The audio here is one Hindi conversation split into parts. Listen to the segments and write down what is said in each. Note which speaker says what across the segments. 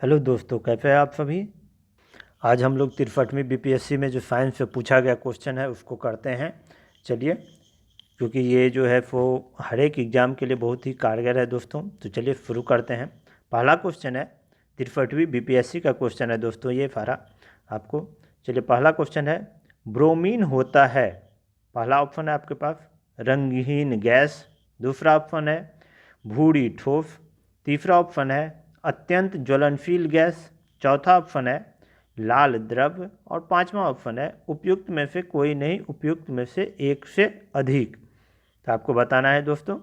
Speaker 1: हेलो दोस्तों, कैसे हैं आप सभी। आज हम लोग 63वीं बीपीएससी में जो साइंस से पूछा गया क्वेश्चन है उसको करते हैं। चलिए, क्योंकि ये जो है वो हर एक एग्ज़ाम के लिए बहुत ही कारगर है दोस्तों। तो चलिए शुरू करते हैं। पहला क्वेश्चन है 63वीं बीपीएससी का क्वेश्चन है दोस्तों, ये सारा आपको। चलिए, पहला क्वेश्चन है, ब्रोमीन होता है, पहला ऑप्शन है आपके पास रंगहीन गैस, दूसरा ऑप्शन है भूरी ठोस, तीसरा ऑप्शन है अत्यंत ज्वलनशील गैस, चौथा ऑप्शन है लाल द्रव्य और पांचवा ऑप्शन है उपयुक्त में से कोई नहीं, उपयुक्त में से एक से अधिक। तो आपको बताना है दोस्तों।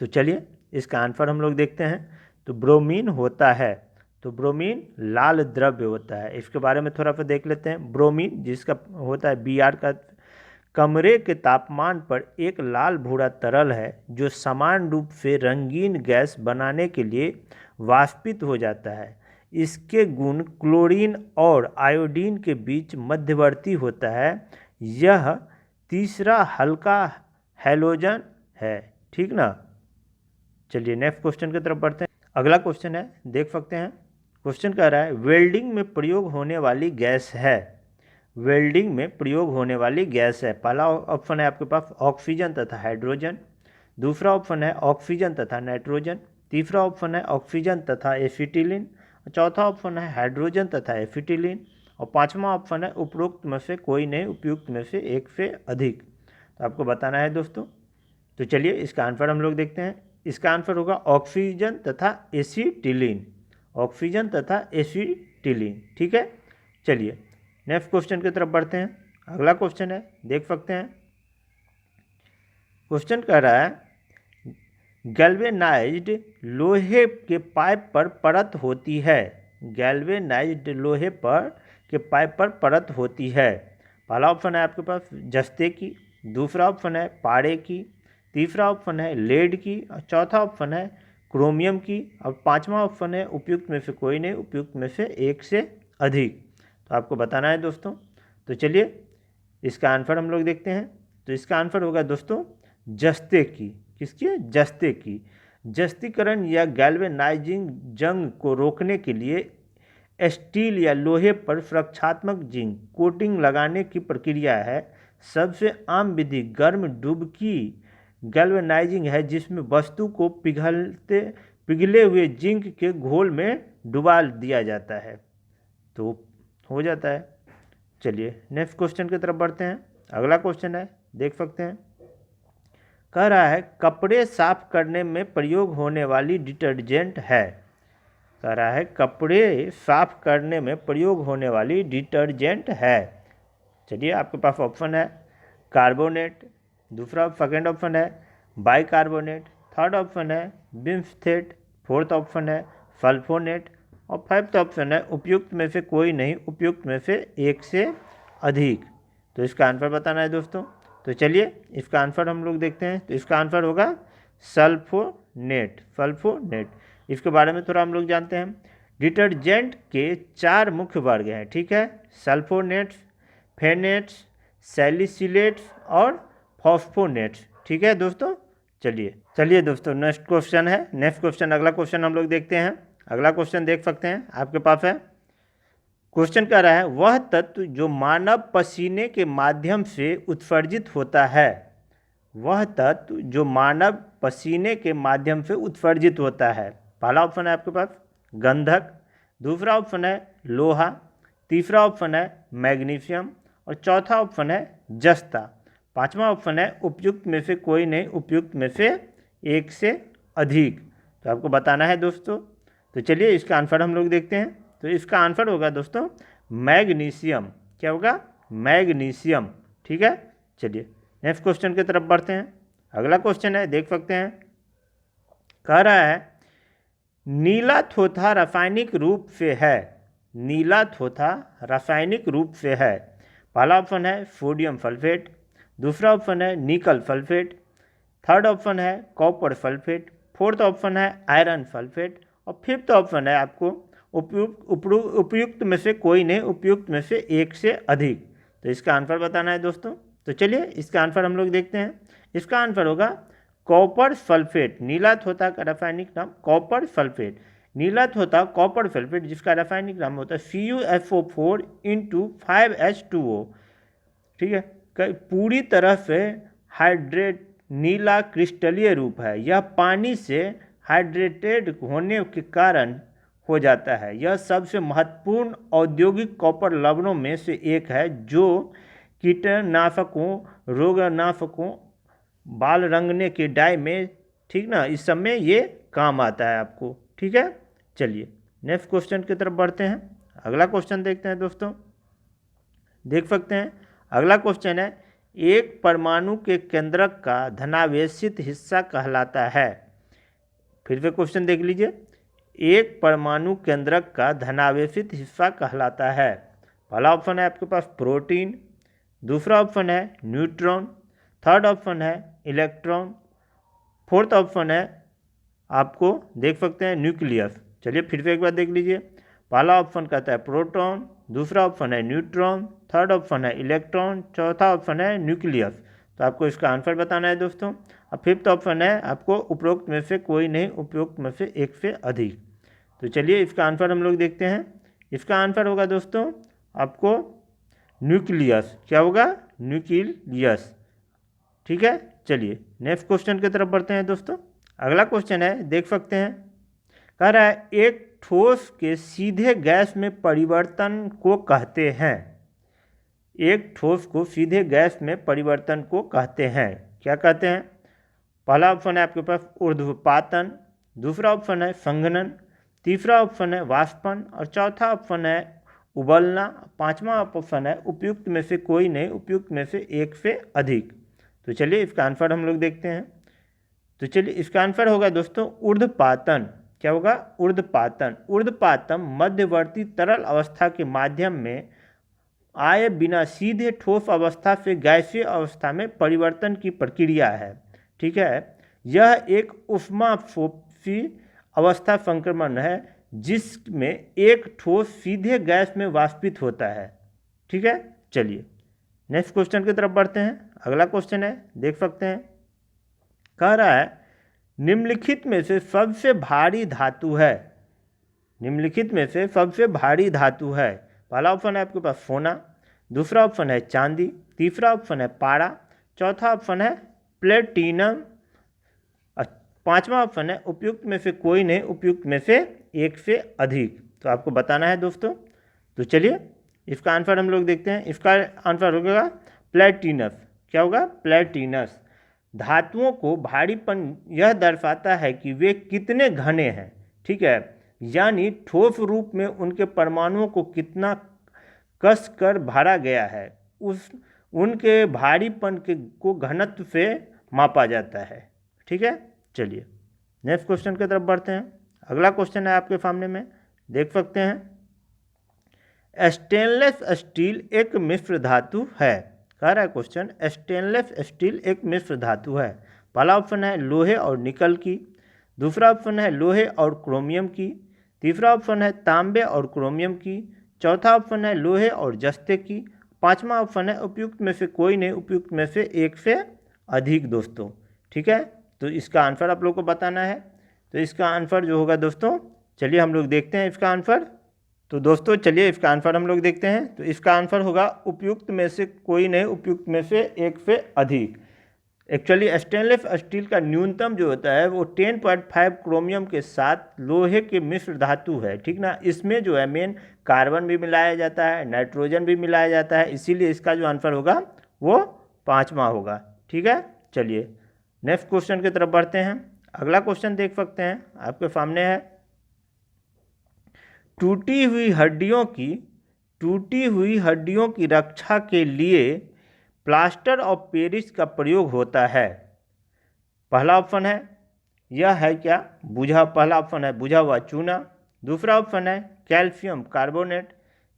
Speaker 1: तो चलिए, इसका आंसर हम लोग देखते हैं। तो ब्रोमीन होता है, तो ब्रोमीन लाल द्रव्य होता है। इसके बारे में थोड़ा सा देख लेते हैं। ब्रोमीन जिसका होता है Br का, कमरे के तापमान पर एक लाल भूरा तरल है जो समान रूप से रंगीन गैस बनाने के लिए वाष्पित हो जाता है। इसके गुण क्लोरीन और आयोडीन के बीच मध्यवर्ती होता है। यह तीसरा हल्का हैलोजन है। ठीक ना। चलिए नेक्स्ट क्वेश्चन की तरफ बढ़ते हैं। अगला क्वेश्चन है, देख सकते हैं। क्वेश्चन कह रहा है वेल्डिंग में प्रयोग होने वाली गैस है, वेल्डिंग में प्रयोग होने वाली गैस है। पहला ऑप्शन है आपके पास ऑक्सीजन तथा हाइड्रोजन, दूसरा ऑप्शन है ऑक्सीजन तथा नाइट्रोजन, तीसरा ऑप्शन है ऑक्सीजन तथा एसिटिलीन, चौथा ऑप्शन है हाइड्रोजन तथा एसिटिलीन और पांचवा ऑप्शन है उपरोक्त में से कोई नहीं, उपयुक्त में से एक से अधिक। तो आपको बताना है दोस्तों। तो चलिए, इसका आंसर हम लोग देखते हैं। इसका आंसर होगा ऑक्सीजन तथा एसिटिलीन, ऑक्सीजन तथा एसिटिलीन। ठीक है। चलिए नेक्स्ट क्वेश्चन की तरफ बढ़ते हैं। अगला क्वेश्चन है, देख सकते हैं। क्वेश्चन कह रहा है गैल्वेनाइज्ड लोहे के पाइप पर परत होती है, गैल्वेनाइज्ड लोहे पर के पाइप पर परत होती है। पहला ऑप्शन है आपके पास जस्ते की, दूसरा ऑप्शन है पारे की, तीसरा ऑप्शन है लेड की और चौथा ऑप्शन है क्रोमियम की और पांचवा ऑप्शन है उपयुक्त में से कोई नहीं, उपयुक्त में से एक से अधिक। तो आपको बताना है दोस्तों। तो चलिए, इसका आंसर हम लोग देखते हैं। तो इसका आंसर होगा दोस्तों जस्ते की। किसकी? जस्ते की। जस्तीकरण या गैल्वेनाइजिंग जंग को रोकने के लिए स्टील या लोहे पर सुरक्षात्मक जिंक कोटिंग लगाने की प्रक्रिया है। सबसे आम विधि गर्म डुबकी गैल्वेनाइजिंग है, जिसमें वस्तु को पिघले हुए जिंक के घोल में डुबा दिया जाता है, तो हो जाता है। चलिए नेक्स्ट क्वेश्चन की तरफ बढ़ते हैं। अगला क्वेश्चन है, देख सकते हैं। कह रहा है कपड़े साफ करने में प्रयोग होने वाली डिटर्जेंट है, कह रहा है कपड़े साफ करने में प्रयोग होने वाली डिटर्जेंट है। चलिए, आपके पास ऑप्शन है कार्बोनेट, दूसरा सेकेंड ऑप्शन है बाइकार्बोनेट, थर्ड ऑप्शन है बिम्सथेट, फोर्थ ऑप्शन है सल्फोनेट और फिफ्थ ऑप्शन है उपयुक्त में से कोई नहीं, उपयुक्त में से एक से अधिक। तो इसका आंसर बताना है दोस्तों। तो चलिए, इसका आंसर हम लोग देखते हैं। तो इसका आंसर होगा सल्फोनेट, सल्फोनेट। इसके बारे में थोड़ा हम लोग जानते हैं। डिटर्जेंट के 4 मुख्य वर्ग हैं, ठीक है। सल्फोनेट्स, फेनेट्स, सैलिसिलेट्स और फॉस्फोनेट्स। ठीक है दोस्तों। चलिए दोस्तों, नेक्स्ट क्वेश्चन है। नेक्स्ट क्वेश्चन, अगला क्वेश्चन हम लोग देखते हैं। अगला क्वेश्चन देख सकते हैं, आपके पास है। क्वेश्चन कह रहा है वह तत्व जो मानव पसीने के माध्यम से उत्सर्जित होता है, वह तत्व जो मानव पसीने के माध्यम से उत्सर्जित होता है। पहला ऑप्शन है आपके पास गंधक, दूसरा ऑप्शन है लोहा, तीसरा ऑप्शन है मैग्नीशियम और चौथा ऑप्शन है जस्ता, पांचवा ऑप्शन है उपयुक्त में से कोई नहीं, उपयुक्त में से एक से अधिक। तो आपको बताना है दोस्तों। तो चलिए, इसका आंसर हम लोग देखते हैं। तो इसका आंसर होगा दोस्तों मैग्नीशियम। क्या होगा? मैग्नीशियम। ठीक है। चलिए नेक्स्ट क्वेश्चन की तरफ बढ़ते हैं। अगला क्वेश्चन है, देख सकते हैं। कह रहा है नीला थोथा रासायनिक रूप से है, नीला थोथा रासायनिक रूप से है। पहला ऑप्शन है सोडियम सल्फेट, दूसरा ऑप्शन है निकल सल्फेट, थर्ड ऑप्शन है कॉपर सल्फेट, फोर्थ ऑप्शन है आयरन सल्फेट और फिफ्थ ऑप्शन है आपको उपयुक्त में से कोई नहीं, उपयुक्त में से एक से अधिक। तो इसका आंसर बताना है दोस्तों। तो चलिए, इसका आंसर हम लोग देखते हैं। इसका आंसर होगा कॉपर सल्फेट। नीला थोथा का रासायनिक नाम कॉपर सल्फेट। नीलत होता है कॉपर सल्फेट, जिसका रासायनिक नाम होता है CuSO4 × 5H2O। ठीक है, पूरी तरह से हाइड्रेट नीला क्रिस्टलीय रूप है। यह पानी से हाइड्रेटेड होने के कारण हो जाता है। यह सबसे महत्वपूर्ण औद्योगिक कॉपर लवणों में से एक है जो कीटनाशकों, रोगनाशकों, बाल रंगने के डाई में, ठीक ना, इस सब में ये काम आता है आपको। ठीक है, चलिए नेक्स्ट क्वेश्चन की तरफ बढ़ते हैं। अगला क्वेश्चन देखते हैं दोस्तों। देख सकते हैं अगला क्वेश्चन है, एक परमाणु के केंद्रक का धनावेशित हिस्सा कहलाता है। फिर से क्वेश्चन देख लीजिए, एक परमाणु केंद्रक का धनावेशित हिस्सा कहलाता है। पहला ऑप्शन है आपके पास प्रोटीन, दूसरा ऑप्शन है न्यूट्रॉन, थर्ड ऑप्शन है इलेक्ट्रॉन, फोर्थ ऑप्शन है आपको देख सकते हैं न्यूक्लियस। चलिए फिर से एक बार देख लीजिए, पहला ऑप्शन कहता है प्रोटॉन, दूसरा ऑप्शन है न्यूट्रॉन, थर्ड ऑप्शन है इलेक्ट्रॉन, चौथा ऑप्शन है न्यूक्लियस। तो आपको इसका आंसर बताना है दोस्तों। अब फिफ्थ ऑप्शन है आपको उपरोक्त में से कोई नहीं, उपरोक्त में से एक से अधिक। तो चलिए इसका आंसर हम लोग देखते हैं। इसका आंसर होगा दोस्तों आपको न्यूक्लियस। क्या होगा? न्यूक्लियस। ठीक है, चलिए नेक्स्ट क्वेश्चन की तरफ बढ़ते हैं दोस्तों। अगला क्वेश्चन है, देख सकते हैं, कह रहा है एक ठोस के सीधे गैस में परिवर्तन को कहते हैं। एक ठोस को सीधे गैस में परिवर्तन को कहते हैं। क्या कहते हैं? पहला ऑप्शन है आपके पास ऊर्ध्वपातन, दूसरा ऑप्शन है संघनन, तीसरा ऑप्शन है वाष्पन और चौथा ऑप्शन है उबलना, पांचवा ऑप्शन है उपयुक्त में से कोई नहीं, उपयुक्त में से एक से अधिक। तो चलिए इसका आंसर हम लोग देखते हैं। तो चलिए इसका आंसर होगा दोस्तों ऊर्ध्वपातन। क्या होगा? ऊर्ध्वपातन। ऊर्ध्वपातन मध्यवर्ती तरल अवस्था के माध्यम में आए बिना सीधे ठोस अवस्था से गैसीय अवस्था में परिवर्तन की प्रक्रिया है। ठीक है, यह एक ऊष्माक्षोपी अवस्था संक्रमण है जिसमें एक ठोस सीधे गैस में वाष्पित होता है। ठीक है, चलिए नेक्स्ट क्वेश्चन की तरफ बढ़ते हैं। अगला क्वेश्चन है, देख सकते हैं, कह रहा है निम्नलिखित में से सबसे भारी धातु है। निम्नलिखित में से सबसे भारी धातु है। पहला ऑप्शन है आपके पास सोना, दूसरा ऑप्शन है चांदी, तीसरा ऑप्शन है पारा, चौथा ऑप्शन है प्लेटिनम और पांचवा ऑप्शन है उपयुक्त में से कोई नहीं, उपयुक्त में से एक से अधिक। तो आपको बताना है दोस्तों। तो चलिए इसका आंसर हम लोग देखते हैं। इसका आंसर होगा प्लेटिनस। क्या होगा? प्लेटिनस। धातुओं को भारीपन यह दर्शाता है कि वे कितने घने हैं। ठीक है, यानी ठोस रूप में उनके परमाणुओं को कितना कस कर भरा गया है, उनके भारीपन को घनत्व से मापा जाता है। ठीक है, चलिए नेक्स्ट क्वेश्चन की तरफ बढ़ते हैं। अगला क्वेश्चन है आपके सामने में, देख सकते हैं, स्टेनलेस स्टील एक मिश्र धातु है। कह रहा है क्वेश्चन, स्टेनलेस स्टील एक मिश्र धातु है। पहला ऑप्शन है लोहे और निकल की, दूसरा ऑप्शन है लोहे और क्रोमियम की, तीसरा ऑप्शन है तांबे और क्रोमियम की, चौथा ऑप्शन है लोहे और जस्ते की, पांचवा ऑप्शन है उपयुक्त में से कोई नहीं, उपयुक्त में से एक से अधिक दोस्तों। ठीक है, तो इसका आंसर आप लोग को बताना है। तो इसका आंसर जो होगा दोस्तों, चलिए हम लोग देखते हैं इसका आंसर। तो दोस्तों चलिए इसका आंसर हम लोग देखते हैं। तो इसका आंसर होगा उपयुक्त में से कोई नहीं, उपयुक्त में से एक से अधिक। एक्चुअली स्टेनलेस स्टील का न्यूनतम जो होता है वो 10.5 क्रोमियम के साथ लोहे के मिश्र धातु है। ठीक ना, इसमें जो है मेन कार्बन भी मिलाया जाता है, नाइट्रोजन भी मिलाया जाता है, इसीलिए इसका जो आंसर होगा वो पांचवा होगा। ठीक है, चलिए नेक्स्ट क्वेश्चन की तरफ बढ़ते हैं। अगला क्वेश्चन देख सकते हैं, आपके सामने है, टूटी हुई हड्डियों की रक्षा के लिए प्लास्टर ऑफ पेरिस का प्रयोग होता है। पहला ऑप्शन है, यह है क्या? पहला ऑप्शन है बुझा हुआ चूना, दूसरा ऑप्शन है कैल्शियम कार्बोनेट,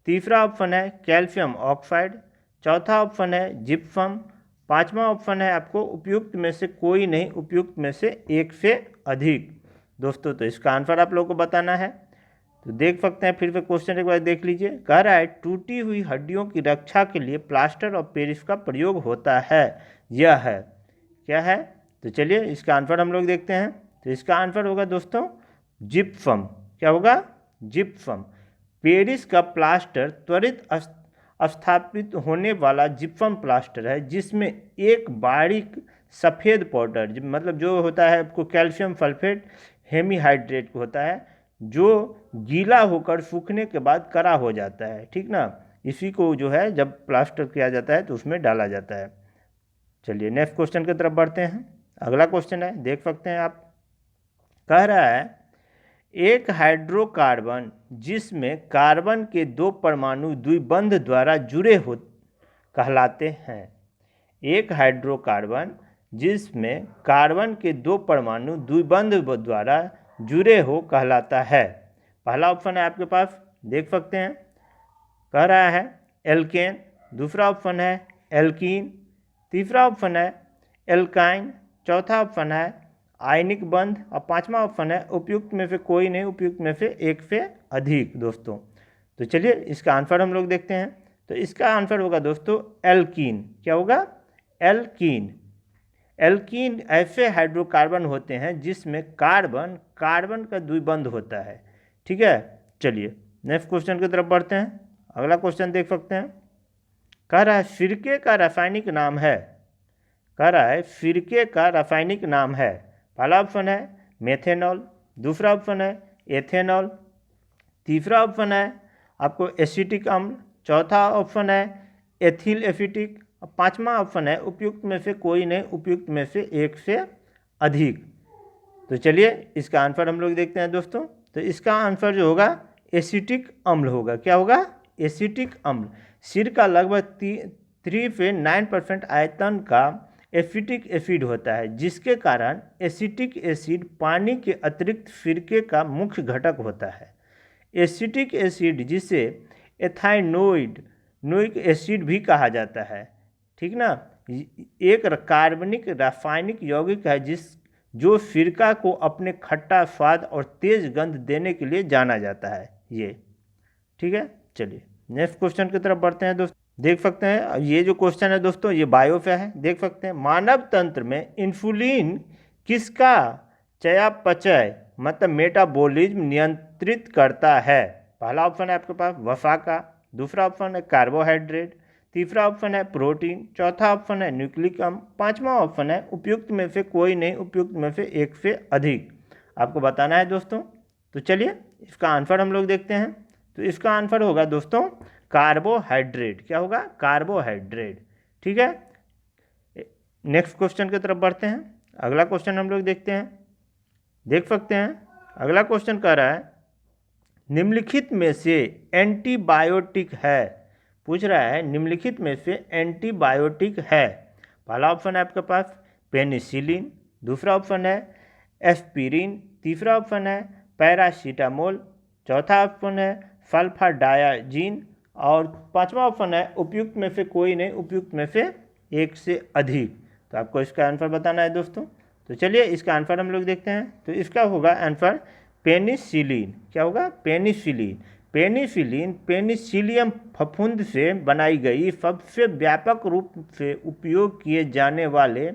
Speaker 1: तीसरा ऑप्शन है कैल्शियम ऑक्साइड, चौथा ऑप्शन है जिप्सम, पांचवा ऑप्शन है आपको उपयुक्त में से कोई नहीं, उपयुक्त में से एक से अधिक। दोस्तों तो इसका आंसर आप लोगों को बताना है। तो देख सकते हैं, फिर से क्वेश्चन एक बार देख लीजिए। कह रहा है टूटी हुई हड्डियों की रक्षा के लिए प्लास्टर ऑफ पेरिस का प्रयोग होता है। यह है क्या है? तो चलिए इसका आंसर हम लोग देखते हैं। तो इसका आंसर होगा दोस्तों जिप्सम। क्या होगा? जिप्सम। पेरिस का प्लास्टर त्वरित स्थापित होने वाला जिप्सम प्लास्टर है जिसमें एक बारीक सफ़ेद पाउडर मतलब जो होता है आपको कैल्शियम सल्फेट हेमीहाइड्रेट होता है जो गीला होकर सूखने के बाद कड़ा हो जाता है, ठीक ना। इसी को जो है जब प्लास्टर किया जाता है तो उसमें डाला जाता है। चलिए नेक्स्ट क्वेश्चन की तरफ बढ़ते हैं। अगला क्वेश्चन है, देख सकते हैं आप। कह रहा है एक हाइड्रोकार्बन जिसमें कार्बन के 2 परमाणु द्विबंध द्वारा जुड़े हो कहलाते हैं। एक हाइड्रोकार्बन जिसमें कार्बन के 2 परमाणु द्विबंध द्वारा जुड़े हो कहलाता है। पहला ऑप्शन है आपके पास, देख सकते हैं। कह रहा है एल्केन, दूसरा ऑप्शन है एल्कीन, तीसरा ऑप्शन है एल्काइन, चौथा ऑप्शन है आयनिक बंध और पांचवा ऑप्शन है उपयुक्त में से कोई नहीं, उपयुक्त में से एक से अधिक। दोस्तों तो चलिए इसका आंसर हम लोग देखते हैं। तो इसका आंसर होगा दोस्तों एल्कीन। क्या होगा? एल्कीन। एल्कीन ऐसे हाइड्रोकार्बन होते हैं जिसमें कार्बन का द्विबंध होता है, ठीक है। चलिए नेक्स्ट क्वेश्चन की तरफ बढ़ते हैं। अगला क्वेश्चन देख सकते हैं। कह रहा है सिरके का रासायनिक नाम है। कह रहा है सिरके का रासायनिक नाम है। पहला ऑप्शन है मेथेनॉल, दूसरा ऑप्शन है एथेनॉल, तीसरा ऑप्शन है आपको एसिटिक अम्ल, चौथा ऑप्शन है एथिल एसिटिक और पांचवा ऑप्शन है उपयुक्त में से कोई नहीं, उपयुक्त में से एक से अधिक। तो चलिए इसका आंसर हम लोग देखते हैं दोस्तों। तो इसका आंसर जो होगा एसिटिक अम्ल होगा। क्या होगा? एसिटिक अम्ल। सिर का लगभग 3 से 9% आयतन का एसिटिक एसिड होता है जिसके कारण एसिटिक एसिड पानी के अतिरिक्त सिरके का मुख्य घटक होता है। एसिटिक एसिड जिसे एथाइनोइक एसिड भी कहा जाता है, ठीक ना। एक कार्बनिक रासायनिक यौगिक है जो सिरका को अपने खट्टा स्वाद और तेज गंध देने के लिए जाना जाता है ये, ठीक है। चलिए नेक्स्ट क्वेश्चन की तरफ बढ़ते हैं दोस्तों। देख सकते हैं ये जो क्वेश्चन है दोस्तों ये बायो पे है। देख सकते हैं मानव तंत्र में इंसुलिन किसका चयापचय मतलब मेटाबॉलिज्म नियंत्रित करता है। पहला ऑप्शन है आपके पास वसा का, दूसरा ऑप्शन है कार्बोहाइड्रेट, तीसरा ऑप्शन है प्रोटीन, चौथा ऑप्शन है न्यूक्लिक अम्ल, पांचवा ऑप्शन है उपयुक्त में से कोई नहीं, उपयुक्त में से एक से अधिक। आपको बताना है दोस्तों। तो चलिए इसका आंसर हम लोग देखते हैं। तो इसका आंसर होगा दोस्तों कार्बोहाइड्रेट। क्या होगा? कार्बोहाइड्रेट, ठीक है। नेक्स्ट क्वेश्चन की तरफ बढ़ते हैं। अगला क्वेश्चन हम लोग देखते हैं। देख सकते हैं अगला क्वेश्चन कह रहा है निम्नलिखित में से एंटीबायोटिक है। पूछ रहा है निम्नलिखित में से एंटीबायोटिक है। पहला ऑप्शन है आपके पास पेनिसिलिन, दूसरा ऑप्शन है एस्पिरिन, तीसरा ऑप्शन है पैरासीटामोल, चौथा ऑप्शन है सल्फाडायाजिन और पांचवा ऑप्शन है उपयुक्त में से कोई नहीं, उपयुक्त में से एक से अधिक। तो आपको इसका आंसर बताना है दोस्तों। तो चलिए इसका आंसर हम लोग देखते हैं। तो इसका होगा आंसर पेनिसिलिन। क्या होगा? पेनिसिलिन। पेनिसिलिन पेनिसिलियम फफूंद से बनाई गई सबसे व्यापक रूप से उपयोग किए जाने वाले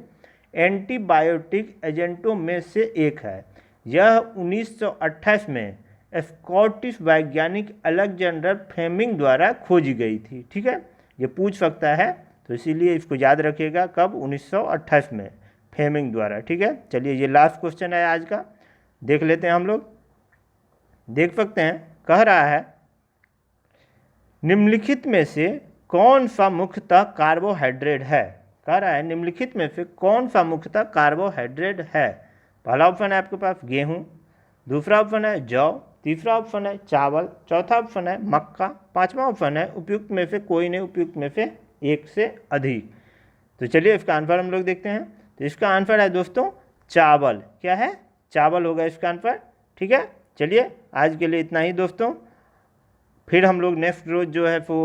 Speaker 1: एंटीबायोटिक एजेंटों में से एक है। यह 1928 में स्कॉटिश वैज्ञानिक अलेक्जेंडर फ्लेमिंग द्वारा खोजी गई थी, ठीक है। ये पूछ सकता है तो इसीलिए इसको याद रखिएगा कब, 1928 में फ्लेमिंग द्वारा, ठीक है। चलिए ये लास्ट क्वेश्चन है आज का, देख लेते हैं हम लोग। देख सकते हैं कह रहा है निम्नलिखित में से कौन सा मुख्यतः कार्बोहाइड्रेट है। कह रहा है निम्नलिखित में से कौन सा मुख्यतः कार्बोहाइड्रेट है। पहला ऑप्शन है आपके पास गेहूँ, दूसरा ऑप्शन है जौ, तीसरा ऑप्शन है चावल, चौथा ऑप्शन है मक्का, पांचवा ऑप्शन है उपयुक्त में से कोई नहीं, उपयुक्त में से एक से अधिक। तो चलिए इसका आंसर हम लोग देखते हैं। तो इसका आंसर है दोस्तों चावल। क्या है? चावल होगा इसका आंसर, ठीक है। चलिए आज के लिए इतना ही दोस्तों, फिर हम लोग नेक्स्ट रोज जो है वो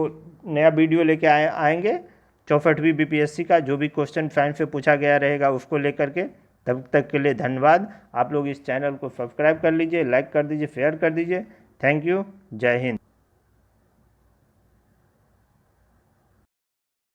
Speaker 1: नया वीडियो लेके आएंगे 64वीं बीपीएससी का, जो भी क्वेश्चन साइंस से पूछा गया रहेगा उसको लेकर के। तब तक के लिए धन्यवाद। आप लोग इस चैनल को सब्सक्राइब कर लीजिए, लाइक कर दीजिए, शेयर कर दीजिए। Thank you. जय हिंद।